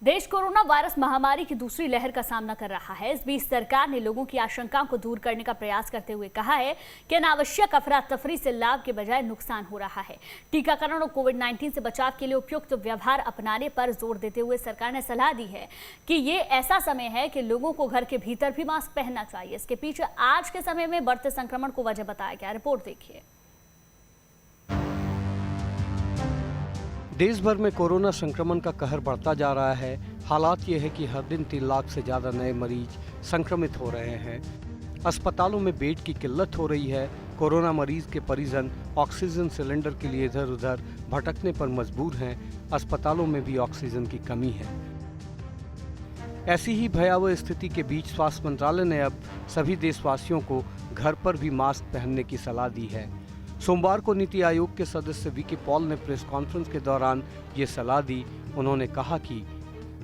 देश corona virus महामारी की दूसरी लहर का सामना कर रहा है। इस बीच सरकार ने लोगों की आशंकाओं को दूर करने का प्रयास करते हुए कहा है कि अनावश्यक अफरा तफरी से लाभ के बजाय नुकसान हो रहा है। टीकाकरण और कोविड-19 से बचाव के लिए उपयुक्त व्यवहार अपनाने पर जोर देते हुए सरकार ने सलाह दी है कि ये ऐसा समय है कि लोगों को घर के भीतर भी मास्क पहनना चाहिए। इसके पीछे आज के समय में बढ़ते संक्रमण को वजह बताया गया। रिपोर्ट देखिए। देश भर में कोरोना संक्रमण का कहर बढ़ता जा रहा है। हालात ये है कि हर दिन 3 लाख से ज़्यादा नए मरीज संक्रमित हो रहे हैं। अस्पतालों में बेड की किल्लत हो रही है। कोरोना मरीज के परिजन ऑक्सीजन सिलेंडर के लिए इधर उधर भटकने पर मजबूर हैं। अस्पतालों में भी ऑक्सीजन की कमी है। ऐसी ही भयावह स्थिति के बीच स्वास्थ्य मंत्रालय ने अब सभी देशवासियों को घर पर भी मास्क पहनने की सलाह दी है। सोमवार को नीति आयोग के सदस्य वीके पॉल ने प्रेस कॉन्फ्रेंस के दौरान ये सलाह दी। उन्होंने कहा कि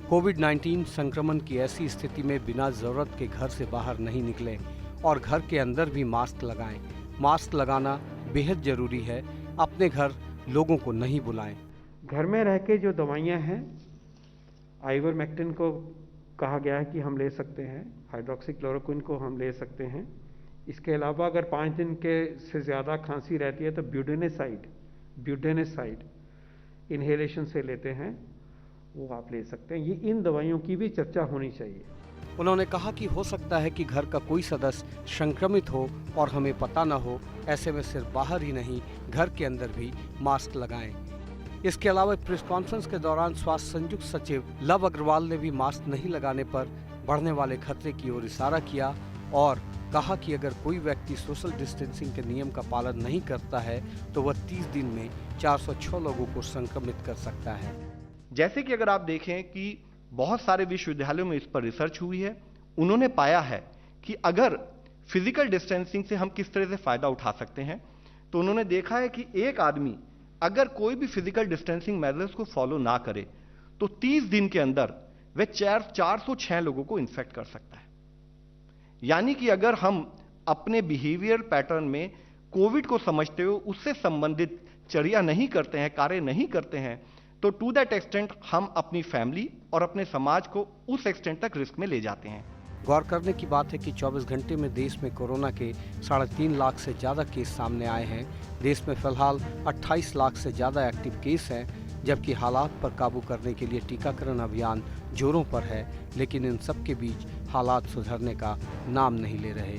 कोविड-19 संक्रमण की ऐसी स्थिति में बिना जरूरत के घर से बाहर नहीं निकलें और घर के अंदर भी मास्क लगाएं। मास्क लगाना बेहद जरूरी है। अपने घर लोगों को नहीं बुलाएं। घर में रह के जो दवाइयाँ हैं, आइवरमेक्टिन को कहा गया है कि हम ले सकते हैं, हाइड्रोक्सीक्लोरोक्विन को हम ले सकते हैं। इसके अलावा अगर 5 दिन के से ज़्यादा खांसी रहती है तो ब्यूडेनेसाइड इन्हेलेशन से लेते हैं, वो आप ले सकते हैं। ये इन दवाइयों की भी चर्चा होनी चाहिए। उन्होंने कहा कि हो सकता है कि घर का कोई सदस्य संक्रमित हो और हमें पता न हो। ऐसे में सिर्फ बाहर ही नहीं, घर के अंदर भी मास्क लगाएं। इसके अलावा प्रेस कॉन्फ्रेंस के दौरान स्वास्थ्य संयुक्त सचिव लव अग्रवाल ने भी मास्क नहीं लगाने पर बढ़ने वाले खतरे की ओर इशारा किया और कहा कि अगर कोई व्यक्ति सोशल डिस्टेंसिंग के नियम का पालन नहीं करता है तो वह 30 दिन में 406 लोगों को संक्रमित कर सकता है। जैसे कि अगर आप देखें कि बहुत सारे विश्वविद्यालयों में इस पर रिसर्च हुई है, उन्होंने पाया है कि अगर फिजिकल डिस्टेंसिंग से हम किस तरह से फायदा उठा सकते हैं, तो उन्होंने देखा है कि एक आदमी अगर कोई भी फिजिकल डिस्टेंसिंग मेजर्स को फॉलो ना करे तो 30 दिन के अंदर वह 406 लोगों को इन्फेक्ट कर सकता है। यानी कि अगर हम अपने बिहेवियर पैटर्न में कोविड को समझते हुए उससे संबंधित चर्या नहीं करते हैं, कार्य नहीं करते हैं, तो टू दैट एक्सटेंट हम अपनी फैमिली और अपने समाज को उस एक्सटेंट तक रिस्क में ले जाते हैं। गौर करने की बात है कि 24 घंटे में देश में कोरोना के 3.5 लाख से ज़्यादा केस सामने आए हैं। देश में फिलहाल 28 लाख से ज़्यादा एक्टिव केस हैं, जबकि हालात पर काबू करने के लिए टीकाकरण अभियान जोरों पर है, लेकिन इन सब के बीच हालात सुधरने का नाम नहीं ले रहे।